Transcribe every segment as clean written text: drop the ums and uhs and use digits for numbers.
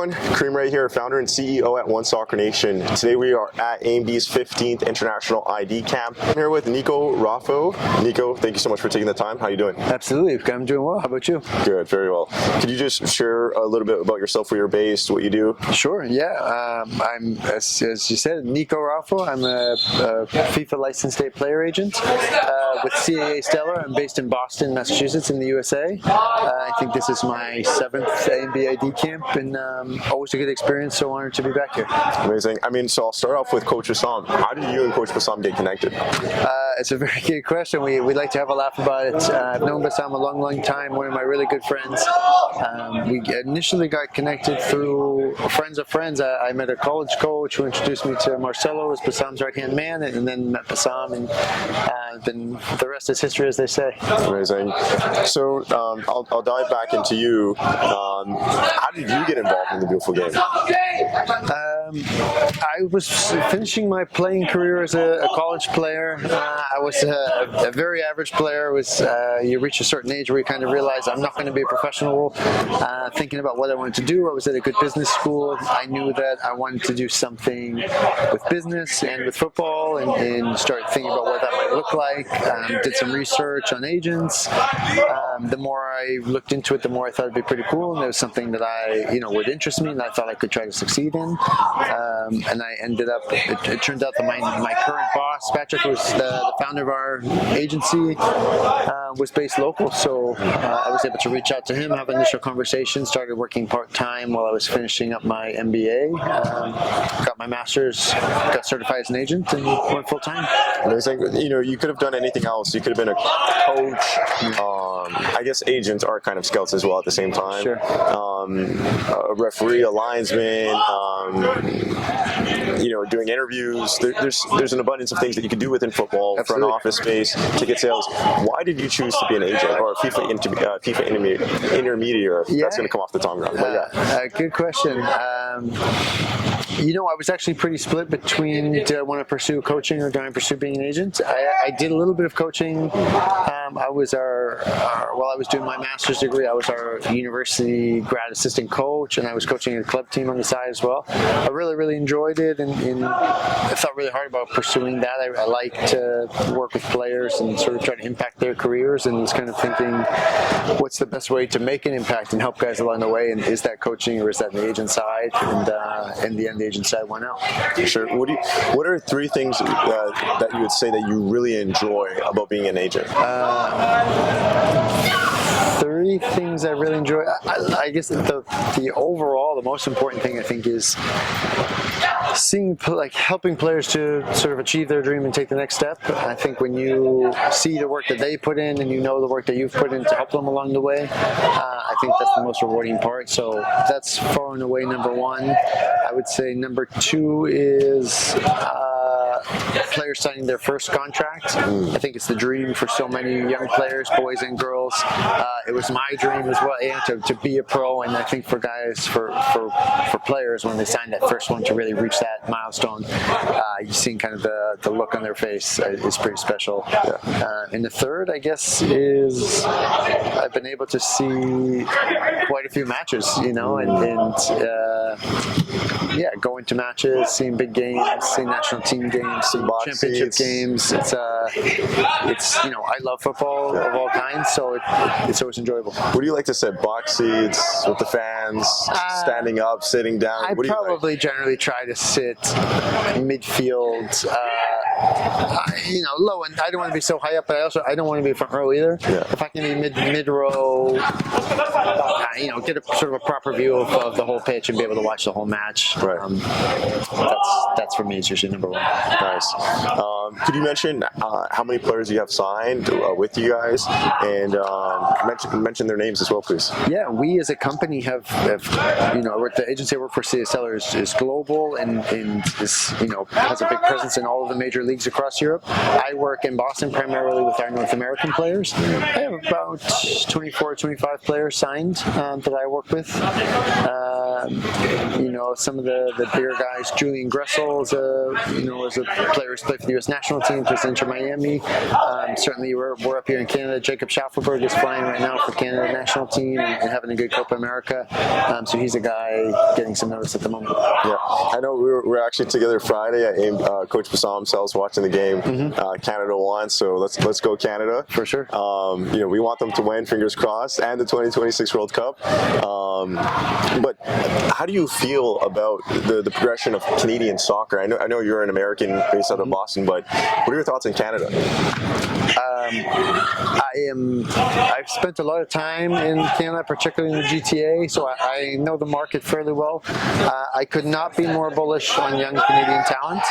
everyone, Kareem Rae here, founder and CEO at One Soccer Nation. Today we are at ANB's 15th International ID Camp. I'm here with Nicco Roffo. Nicco, thank you so much for taking the time. How are you doing? Absolutely, I'm doing well. How about you? Good, very well. Could you just share a little bit about yourself, where you're based, what you do? Sure, yeah. I'm, as you said, Nicco Roffo. I'm a FIFA licensed state player agent with CAA Stellar. I'm based in Boston, Massachusetts in the USA. I think this is my 7th ANB ID camp, and always a good experience, so honored to be back here. Amazing. I mean, so I'll start off with Coach Bassam. How did you and Coach Bassam get connected? It's a very good question. We like to have a laugh about it. I've known Bassam a long time, one of my really good friends. We initially got connected through friends of friends. I met a college coach who introduced me to Marcelo as Bassam's right-hand man, and then met Bassam, and then the rest is history, as they say. Amazing. So I'll dive back into you. How did you get involved in the beautiful game? I was finishing my playing career as a college player. I was a very average player. You reach a certain age where you kind of realize I'm not going to be a professional. Thinking about what I wanted to do, I was at a good business school. I knew that I wanted to do something with business and with football, and start thinking about what that might look like. Did some research on agents. The more I looked into it, the more I thought it'd be pretty cool, and it was something that would interest me, and I thought I could try to succeed in. And I ended up, it turned out that my current boss, Patrick, was the founder of our agency, was based local, so I was able to reach out to him, have an initial conversation, started working part-time while I was finishing up my MBA, got my master's, got certified as an agent, and went full-time. Amazing. You could have done anything else. You could have been a coach. I guess agents are kind of scouts as well at the same time. Sure. A referee, a linesman, doing interviews. There's an abundance of things that you can do within football, Absolutely. front office space, ticket sales. Why did you choose to be an agent or a FIFA intermediary? Yeah. That's going to come off the tongue. But yeah. Good question. I was actually pretty split between do I want to pursue coaching or do I pursue being an agent. I did a little bit of coaching. I was while I was doing my master's degree, I was our university grad assistant coach, and I was coaching a club team on the side as well. I really enjoyed it, and I thought really hard about pursuing that. I like to work with players and sort of try to impact their careers, and was kind of thinking, what's the best way to make an impact and help guys along the way, and is that coaching or is that the agent side? And in the end, the agent side won out. Sure. What are 3 things that you would say that you really enjoy about being an agent? 3 things I really enjoy. I guess the overall, the most important thing I think is seeing, helping players to sort of achieve their dream and take the next step. I think when you see the work that they put in and the work that you've put in to help them along the way, I think that's the most rewarding part. So that's far and away number 1. I would say number 2 is players signing their first contract. I think it's the dream for so many young players, boys and girls. It was my dream as well, to be a pro, and I think for guys, for players, when they sign that first one to really reach that milestone, you've seen kind of the look on their face is pretty special. And the third, I guess, is I've been able to see quite a few matches, going to matches, seeing big games, seeing national team games, seeing championship games. I love football of all kinds, so it's always enjoyable. What do you like to sit? Box seats with the fans, standing up, sitting down? I probably generally try to sit midfield, low, and I don't want to be so high up, but I don't want to be front row either. Yeah. If I can be mid row, get a sort of a proper view of the whole pitch and be able to watch the whole match. Right. That's for me. It's usually number 1. Nice. Could you mention how many players you have signed with you guys, and mention their names as well, please? Yeah, we as a company have the agency I work for, CAA Stellar, is global and is has a big presence in all of the major leagues across Europe. I work in Boston primarily with our North American players. I have about 24, 25 players signed that I work with. Some of the bigger guys, Julian Gressel is a player who's played for the U.S. national team, plays in Inter Miami. Certainly we're up here in Canada. Jacob Schaffelberg is flying right now for Canada national team and having a good Copa America. So he's a guy getting some notice at the moment. Yeah, I know we're actually together Friday. Coach Bassam himself watching the game. Canada won, so let's go Canada For sure. We want them to win, fingers crossed, and the 2026 World Cup. But how do you feel about the progression of Canadian soccer? I know you're an American based out of Boston, but what are your thoughts on Canada? I've spent a lot of time in Canada, particularly in the GTA, so I know the market fairly well. I could not be more bullish on young Canadian talent.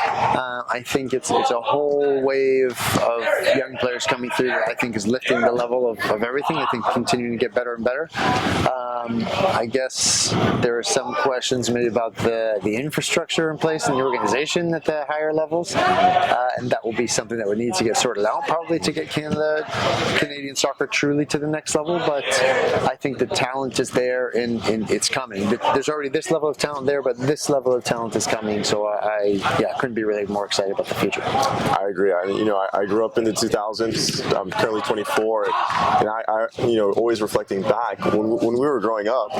I think it's a whole wave of young players coming through that I think is lifting the level of everything. I think continuing to get better and better. I guess there are some questions maybe about the infrastructure in place and the organization at the higher levels, and that will be something that would need to get sorted out probably to get Canadian soccer truly to the next level. But I think the talent is there and it's coming. There's already this level of talent there, but this level of talent is coming. So I couldn't be really more excited about the future. I agree. I grew up in the 2000s. I'm currently 24, and I always reflecting back when we were growing up.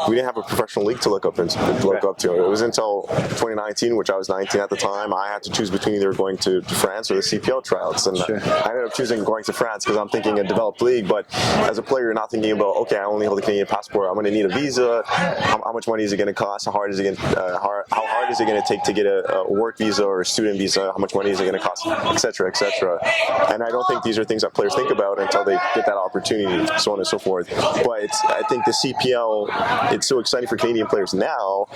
We didn't have a professional league to look up to. It was until 2019, which I was 19 at the time. I had to choose between either going to France or the CPL tryouts, and Sure. I ended up choosing going to France because I'm thinking a developed league. But as a player, you're not thinking about, okay, I only hold a Canadian passport. I'm going to need a visa. How much money is it going to cost? How hard is it going to take to get a work visa or a student visa? How much money is it going to cost, etc., etc. And I don't think these are things that players think about until they get that opportunity, so on and so forth. But I think the CPL, it's so exciting for Canadian players now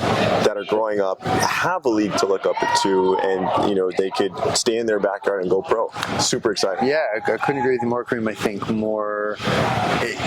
that are growing up, have a league to look up to, and they could stay in their backyard and go pro. Super exciting. Yeah, I couldn't agree with you more, Kareem. I think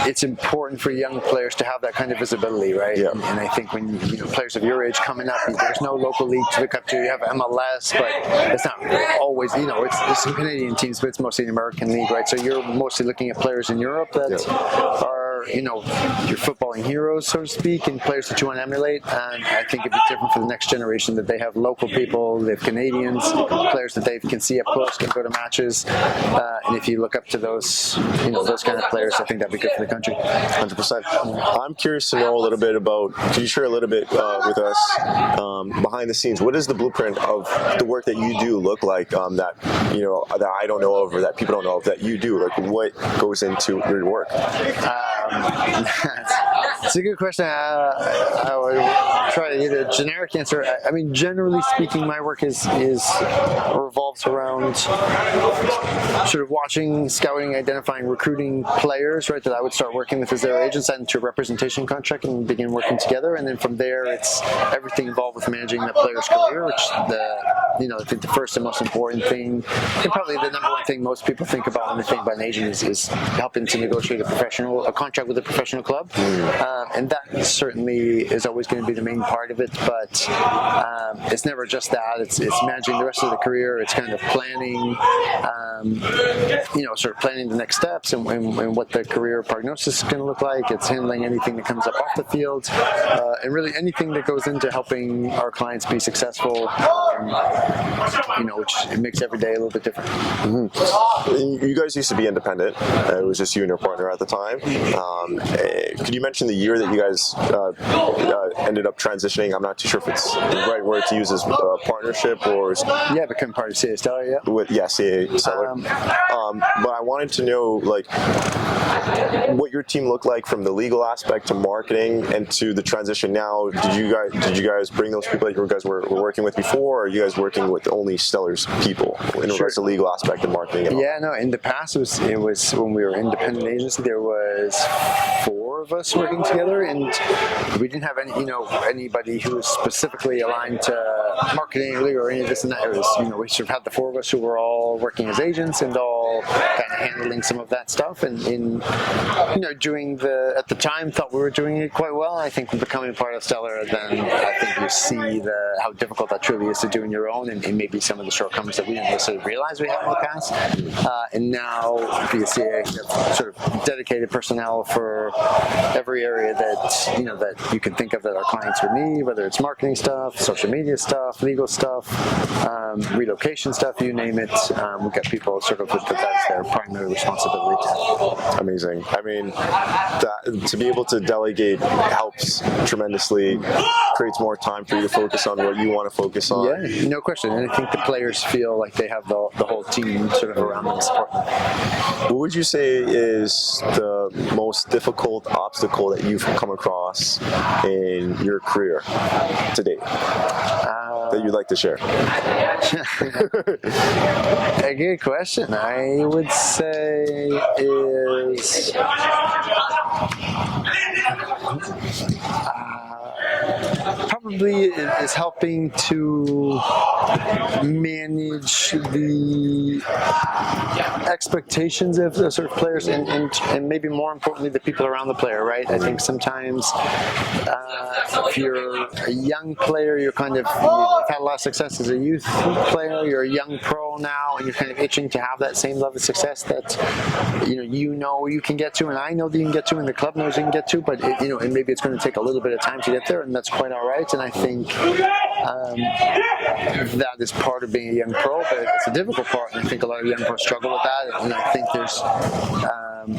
it's important for young players to have that kind of visibility, right? Yeah. And I think when players of your age coming up, there's no local league to look up to. You have MLS, but it's not always. It's some Canadian teams, but it's mostly an American league, right? So you're mostly looking at players in Europe that are your footballing heroes, so to speak, and players that you want to emulate. And I think it'd be different for the next generation that they have local people, they have Canadians, players that they can see up close, can go to matches. And if you look up to those kind of players, I think that'd be good for the country. 100%. I'm curious to know a little bit about. Could you share a little bit with us behind the scenes? What does the blueprint of the work that you do look like? That I don't know of, or that people don't know of, that you do? Like, what goes into your work? It's a good question. I would try to give a generic answer. I mean, generally speaking, my work revolves around sort of watching, scouting, identifying, recruiting players, right, that I would start working with as their agents, and to a representation contract and begin working together. And then from there, it's everything involved with managing the player's career, which I think the first and most important thing, and probably the number one thing most people think about when they think about an agent is helping to negotiate a contract with a professional club. And that certainly is always going to be the main part of it, but it's never just that. It's managing the rest of the career. It's kind of planning, sort of planning the next steps and what the career prognosis is going to look like. It's handling anything that comes up off the field, and really anything that goes into helping our clients be successful, which it makes every day a little bit different. Mm-hmm. You guys used to be independent. It was just you and your partner at the time. Could you mention the year that you guys ended up transitioning? I'm not too sure if it's the right word to use as partnership or become part of CA Stellar, CA Stellar. But I wanted to know what your team looked like from the legal aspect to marketing and to the transition now. Did you guys bring those people that you guys were working with before, or are you guys working with only Stellar's people in regards to legal aspect and marketing? In the past it was when we were independent agency, there was 4 of us working together, and we didn't have anybody who was specifically aligned to marketing or legal or any of this and that. It was we sort of had the 4 of us who were all working as agents and all all kind of handling some of that stuff, and in doing at the time thought we were doing it quite well. I think becoming part of Stellar, then I think you see how difficult that truly is to do on your own, and maybe some of the shortcomings that we didn't necessarily realize we had in the past. And now VSCA have sort of dedicated personnel for every area that you can think of that our clients would need, whether it's marketing stuff, social media stuff, legal stuff, relocation stuff, you name it. We've got people sort of with that as their primary responsibility. Amazing. I mean, to be able to delegate helps tremendously, creates more time for you to focus on what you want to focus on. Yeah, no question. And I think the players feel like they have the whole team sort of around them supporting them. What would you say is the most difficult obstacle that you've come across in your career to date that you'd like to share? A good question. I would say is probably is helping to manage the expectations of the sort of players and maybe more importantly the people around the player, right? I think sometimes if you're a young player, you've had a lot of success as a youth player, you're a young pro now, and you're kind of itching to have that same level of success that you can get to, and I know that you can get to, and the club knows you can get to, but and maybe it's going to take a little bit of time to get there, and that's quite all right. And I think that is part of being a young pro, but it's a difficult part, and I think a lot of young pros struggle with that. And I think there's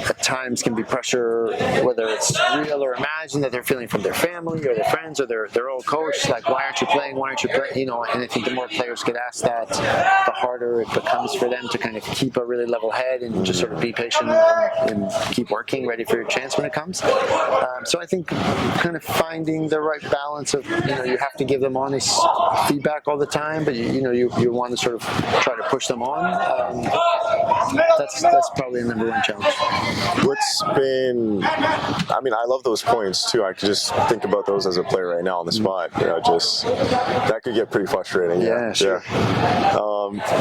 at times can be pressure, whether it's real or imagined, that they're feeling from their family or their friends or their old coach, like, why aren't you playing? And I think the more players get asked that, the harder it becomes for them to kind of keep a really level head and just sort of be patient and keep working, ready for your chance when it comes. So I think kind of finding the right balance of, you have to give them honest feedback all the time, but you want to sort of try to push them on. That's probably the number one challenge. I love those points too. I could just think about those as a player right now on the spot. That could get pretty frustrating. Yeah, sure.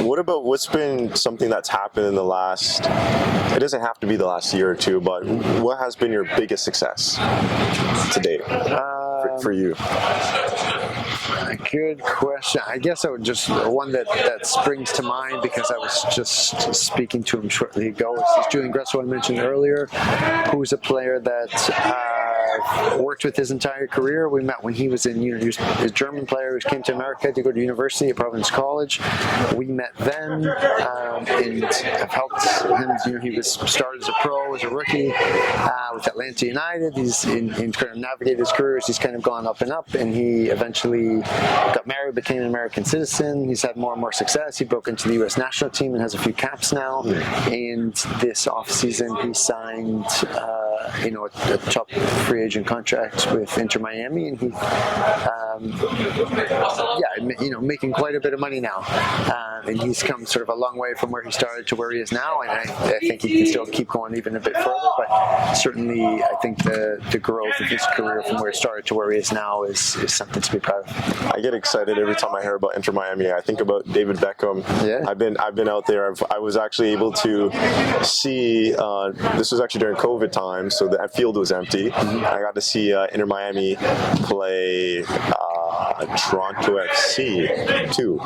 What's been something that's happened in the last, it doesn't have to be the last year or two, but what has been your biggest success to date for you? A good question. I guess I would just, one that springs to mind because I was just speaking to him shortly ago, is Julian Gresso I mentioned earlier, who's a player that worked with his entire career. We met when he was he was a German player who came to America to go to university at Providence College. We met then and have helped him. He was started as a pro, as a rookie with Atlanta United. He's in kind of navigated his career. He's kind of gone up and up, and he eventually got married, became an American citizen. He's had more and more success. He broke into the U.S. national team and has a few caps now. And this offseason, he signed a top free agent contract with Inter Miami, and he, making quite a bit of money now. And he's come sort of a long way from where he started to where he is now, and I think he can still keep going even a bit further, but certainly I think the growth of his career from where he started to where he is now is something to be proud of. I get excited every time I hear about Inter Miami. I think about David Beckham. Yeah. I've been out there. I was actually able to see, this was actually during COVID time, so that field was empty. I got to see Inter Miami play Toronto FC too.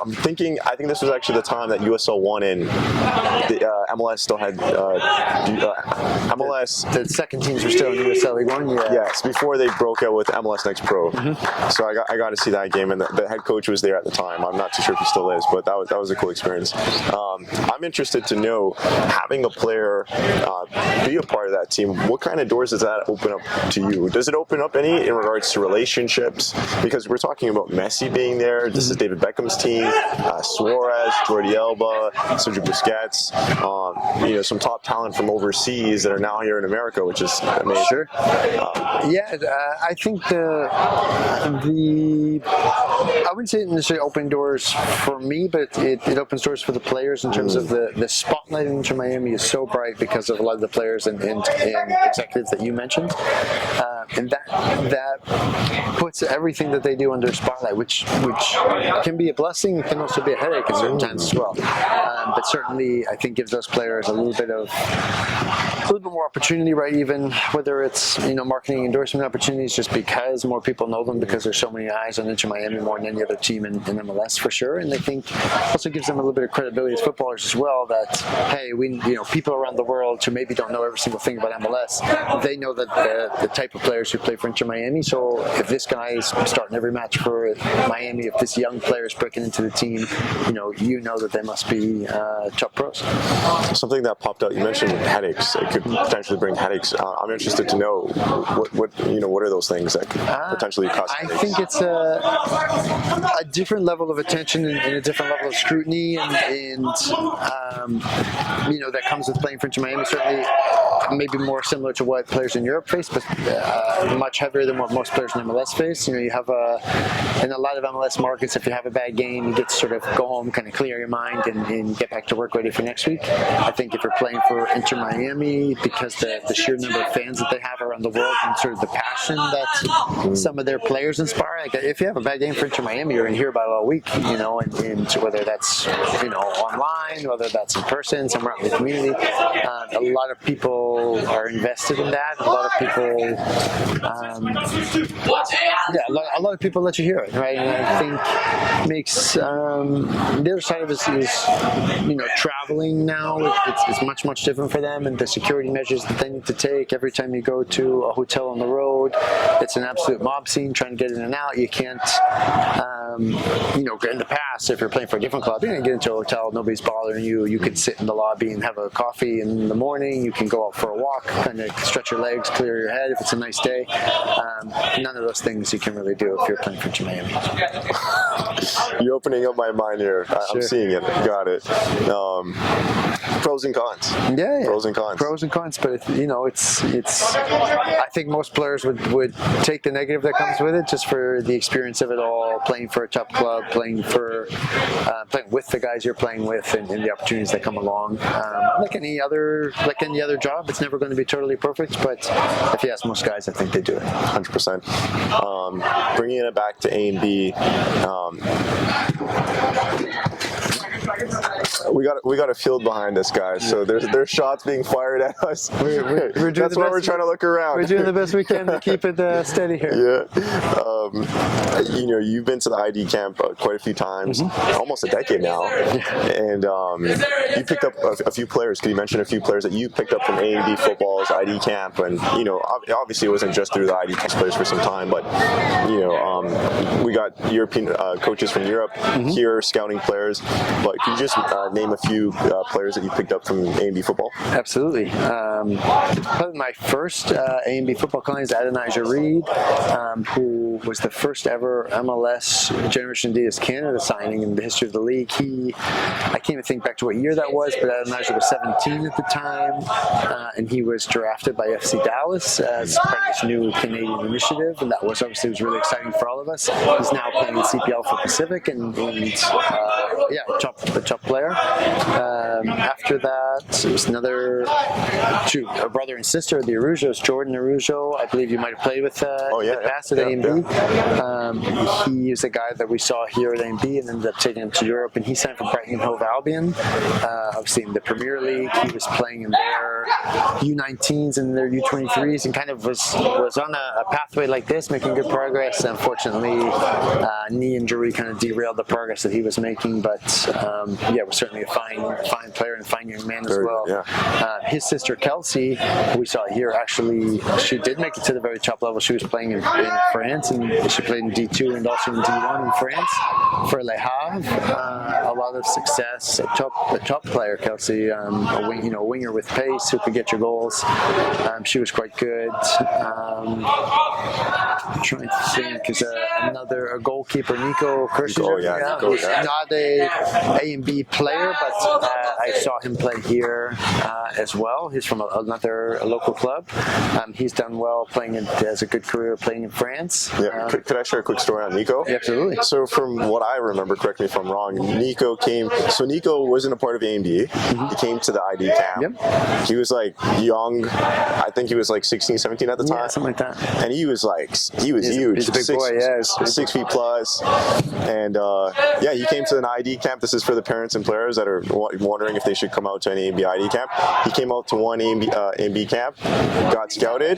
I think this was actually the time that USL won and the MLS still had MLS. The second teams were still in USL League One. Yeah. Yes, before they broke out with MLS Next Pro. So I got to see that game, and the head coach was there at the time. I'm not too sure if he still is, but that was a cool experience. I'm interested to know, having a player be a part of that team, what kind of doors does that open up to you? Does it open up any in regards to relationships? Because we're talking about Messi being there. This is David Beckham's team. Suarez, Jordi Alba, Sergio Busquets. Some top talent from overseas that are now here in America, which is amazing. Sure. I think the I wouldn't say it necessarily opened doors for me, but it opens doors for the players in terms of the spotlight in Inter Miami is so bright because of a lot of the players and executives that you mentioned. And that puts everything that they do under spotlight, which can be a blessing, can also be a headache at certain times as well. But certainly, I think gives those players a little bit more opportunity, right? Even whether it's marketing endorsement opportunities, just because more people know them, because there's so many eyes on Inter Miami more than any other team in MLS for sure. And I think also gives them a little bit of credibility as footballers as well. That hey, people around the world who maybe don't know every single thing about MLS, they know that the type of players who play for Inter Miami. So if this guy is starting every match for Miami, if this young player is breaking into the team, you know that they must be top pros. Something that popped out, you mentioned headaches. It could potentially bring headaches. I'm interested to know what are those things that could potentially cause headaches? I think it's a different level of attention and a different level of scrutiny, and that comes with playing for Inter Miami. Certainly, maybe more similar to what players in Europe face, but much heavier than what most players in MLS face. You have in a lot of MLS markets, if you have a bad game, you get to sort of go home, kind of clear your mind, and get back to work ready for next week. I think if you're playing for Inter Miami, because the sheer number of fans that they have around the world and sort of the passion that some of their players inspire, like if you have a bad game for Inter Miami, you're going to hear about it all week, and whether that's online, whether that's in person, somewhere out in the community. A lot of people are invested in that. A lot of people, a lot of people let you hear it, right? And I think makes the other side of it is traveling now. It's much different for them, and the security measures that they need to take every time you go to a hotel on the road. It's an absolute mob scene trying to get in and out. You can't, in the past, if you're playing for a different club, you're going to get into a hotel, nobody's bothering you. You could sit in the lobby and have a coffee in the morning. You can go out for a walk, kind of stretch your legs, clear your head if it's a nice day. None of those things you can really do if you're playing for Miami. You're opening up my mind here. I'm seeing it. Got it. Pros and cons. Yeah. Pros and cons. Pros and cons, but it's. I think most players would take the negative that comes with it, just for the experience of it all, playing for a top club, playing with the guys you're playing with, and the opportunities that come along. Like any other job, it's never going to be totally perfect, but if you ask most guys, I think they do it. 100%. Bringing it back to ANB. We got a field behind us, guys. So there's shots being fired at us. That's why we're trying to look around. We're doing the best we can to keep it steady here. Yeah. You've been to the ID camp quite a few times, almost a decade now, and you picked up a few players. Could you mention a few players that you picked up from ANB Futbol's ID camp? And obviously it wasn't just through the ID camp players for some time, but we got European coaches from Europe here scouting players. But could you just name a few players that you picked up from ANB Futbol? Absolutely. Probably my first ANB Futbol client is Adonijah Reed, who was the first ever MLS Generation Adidas Canada signing in the history of the league. I can't even think back to what year that was, but Adonijah was 17 at the time, and he was drafted by FC Dallas as part of this new Canadian initiative, and that was obviously really exciting for all of us. He's now playing in CPL for Pacific, and a top player. After that, it was a brother and sister, the Arujos, Jordan Arujo. I believe you might have played with in the past at ANB. He is a guy that we saw here at ANB and ended up taking him to Europe, and he signed for Brighton and Hove Albion. Obviously in the Premier League, he was playing in their U19s and their U23s, and kind of was on a pathway like this, making good progress. Unfortunately, knee injury kind of derailed the progress that he was making, but was certainly a fine player and fine young man as well. Yeah. His sister Kelsey, who we saw here, actually, she did make it to the very top level. She was playing in France, and she played in D2 and also in D1 in France for Le Havre. A lot of success. A top player, Kelsey, a winger with pace who could get your goals. She was quite good. I'm trying to think, is a goalkeeper, Nicco Roffo. Nicco, Not a ANB player, but I saw him play here as well. He's from another local club. He's done well playing has a good career playing in France. Yeah. Could I share a quick story on Nicco? Yeah, absolutely. So from what I remember, correct me if I'm wrong, Nicco wasn't a part of ANB. He came to the ID camp. Yep. He was like young. I think he was like 16, 17 at the time. Yeah, something like that. And he was huge. He's a big boy, yeah. 6 feet plus. And he came to an ID camp. This is for the parents and players that are wondering if they should come out to an ANB ID camp. He came out to one ANB camp, got scouted,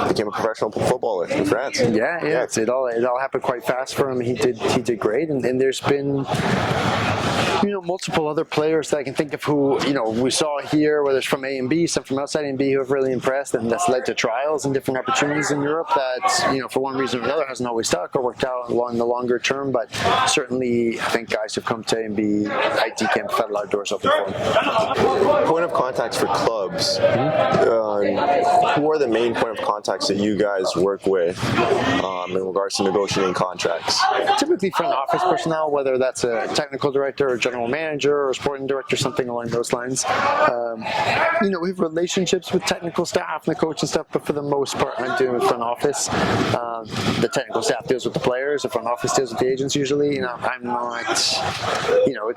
became a professional footballer in France. Yeah. It all happened quite fast for him. He did great, and there's been multiple other players that I can think of who we saw here, whether it's from ANB, some from outside ANB, who have really impressed, and that's led to trials and different opportunities in Europe that for one reason or another hasn't always stuck or worked out in the longer term. But certainly, I think guys who've come to ANB ID camp have had a lot of doors open for them. Point of contacts for clubs. Who are the main point of contacts that you guys work with in regards to negotiating contracts? Typically front office personnel, whether that's a technical director or general manager or sporting director, something along those lines. We have relationships with technical staff and the coach and stuff, but for the most part, I'm doing front office. The technical staff deals with the players, the front office deals with the agents usually. I'm not,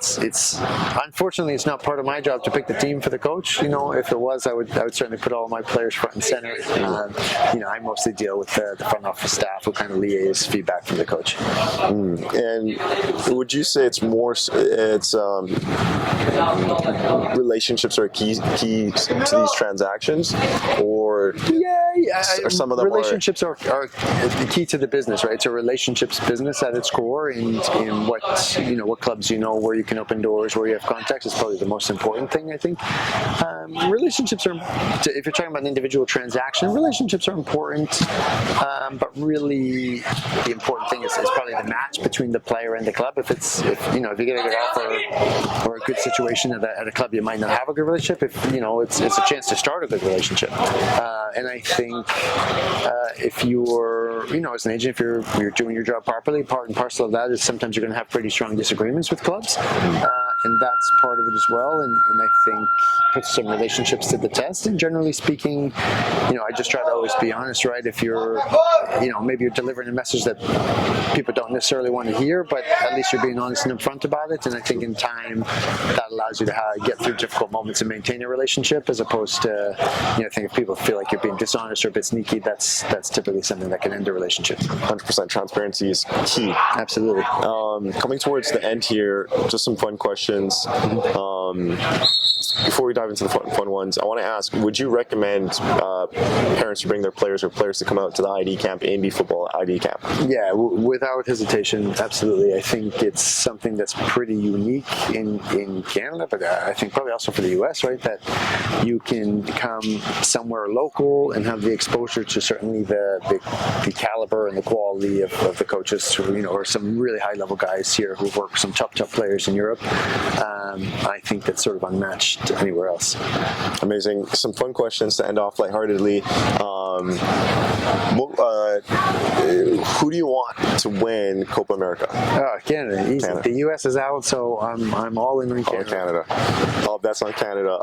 it's unfortunately, it's not part of my job to pick the team for the coach. If it was, I would certainly put all my players front and center. I mostly deal with the front office staff who kind of liaise feedback from the coach. And would you say it's relationships are key to these transactions, or are some of them relationships are key to the business, right? It's a relationships business at its core, and what clubs where you can open doors, where you have contacts is probably the most important thing, I think. Relationships are, if you're talking about an individual transaction, relationships are important, but really the important thing is probably the match between the player and the club. If you get a good offer or a good situation at a club, you might not have a good relationship. It's a chance to start a good relationship. And I think if you're, as an agent, if you're doing your job properly, part and parcel of that is sometimes you're going to have pretty strong disagreements with clubs. And that's part of it as well, and I think puts some relationships to the test. And generally speaking, I just try to always be honest, right? If you're, maybe you're delivering a message that people don't necessarily want to hear, but at least you're being honest and upfront about it. And I think in time, that allows you to get through difficult moments and maintain a relationship, as opposed to, I think if people feel like you're being dishonest or a bit sneaky, that's typically something that can end a relationship. 100% transparency is key. Absolutely. Coming towards the end here, just some fun questions. Before we dive into the fun ones, I want to ask, would you recommend parents to bring their players or players to come out to the ID camp, ANB Futbol ID camp? Yeah, without hesitation, absolutely. I think it's something that's pretty unique in Canada, but I think probably also for the US, right? That you can come somewhere local and have the exposure to certainly the caliber and the quality of the coaches who, or some really high level guys here who've worked with some top players in Europe. I think that's sort of unmatched anywhere else. Amazing. Some fun questions to end off lightheartedly. Who do you want to win Copa America? Canada. Easy. Canada. The US is out, so I'm all in on Canada. All bets on Canada.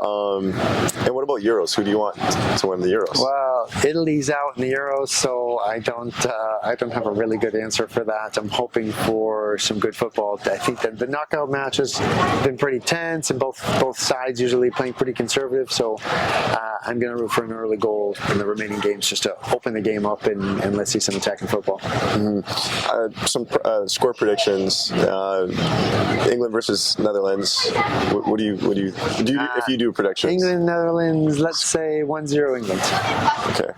And what about Euros? Who do you want to win the Euros? Well, Italy's out in the Euros, so I don't have a really good answer for that. I'm hoping for some good football. I think that the knockout match has been pretty tense, and both sides usually playing pretty conservative. So I'm going to root for an early goal in the remaining games just to open the game up and let's see some attacking football. Some score predictions. England versus Netherlands. What do you do if you do predictions? England, Netherlands. Let's say 1-0 England. Okay.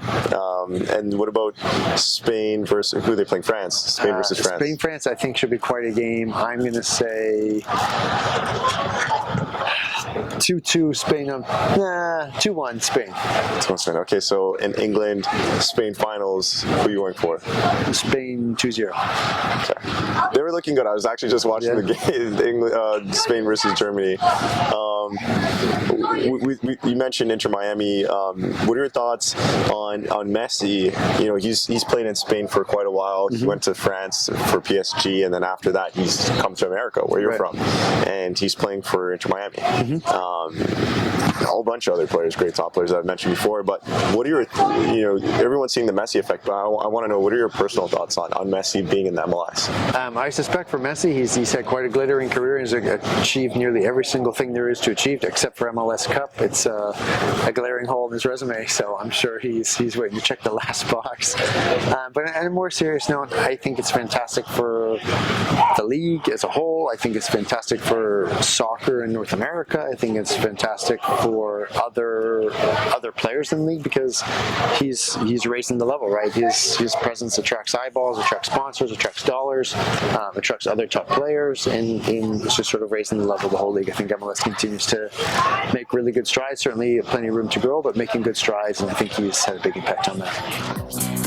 And what about Spain versus who are they playing? France. Spain versus France. Spain, France. I think should be quite a game. I'm going to say 2-2 Spain. 2-1 Spain. Okay, so in England, Spain finals, who are you going for? Spain 2-0. Okay. They were looking good. I was actually just watching the game, Spain versus Germany. You mentioned Inter Miami. What are your thoughts on Messi? You know, he's played in Spain for quite a while. He went to France for PSG, and then after that, he's come to America, where you're from, and he's playing for Inter Miami. A whole bunch of other players, great top players that I've mentioned before. But what are your, everyone's seeing the Messi effect, but I want to know, what are your personal thoughts on Messi being in the MLS? I suspect for Messi, he's had quite a glittering career. He's achieved nearly every single thing there is to achieve, except for MLS Cup. It's a glaring hole in his resume, so I'm sure he's waiting to check the last box. But on a more serious note, I think it's fantastic for the league as a whole. I think it's fantastic for soccer in North America. I think it's fantastic for other players in the league, because he's raising the level, right? His presence attracts eyeballs, attracts sponsors, attracts dollars, attracts other top players, and it's just sort of raising the level of the whole league. I think MLS continues to make really good strides. Certainly plenty of room to grow, but making good strides, and I think he's had a big impact on that.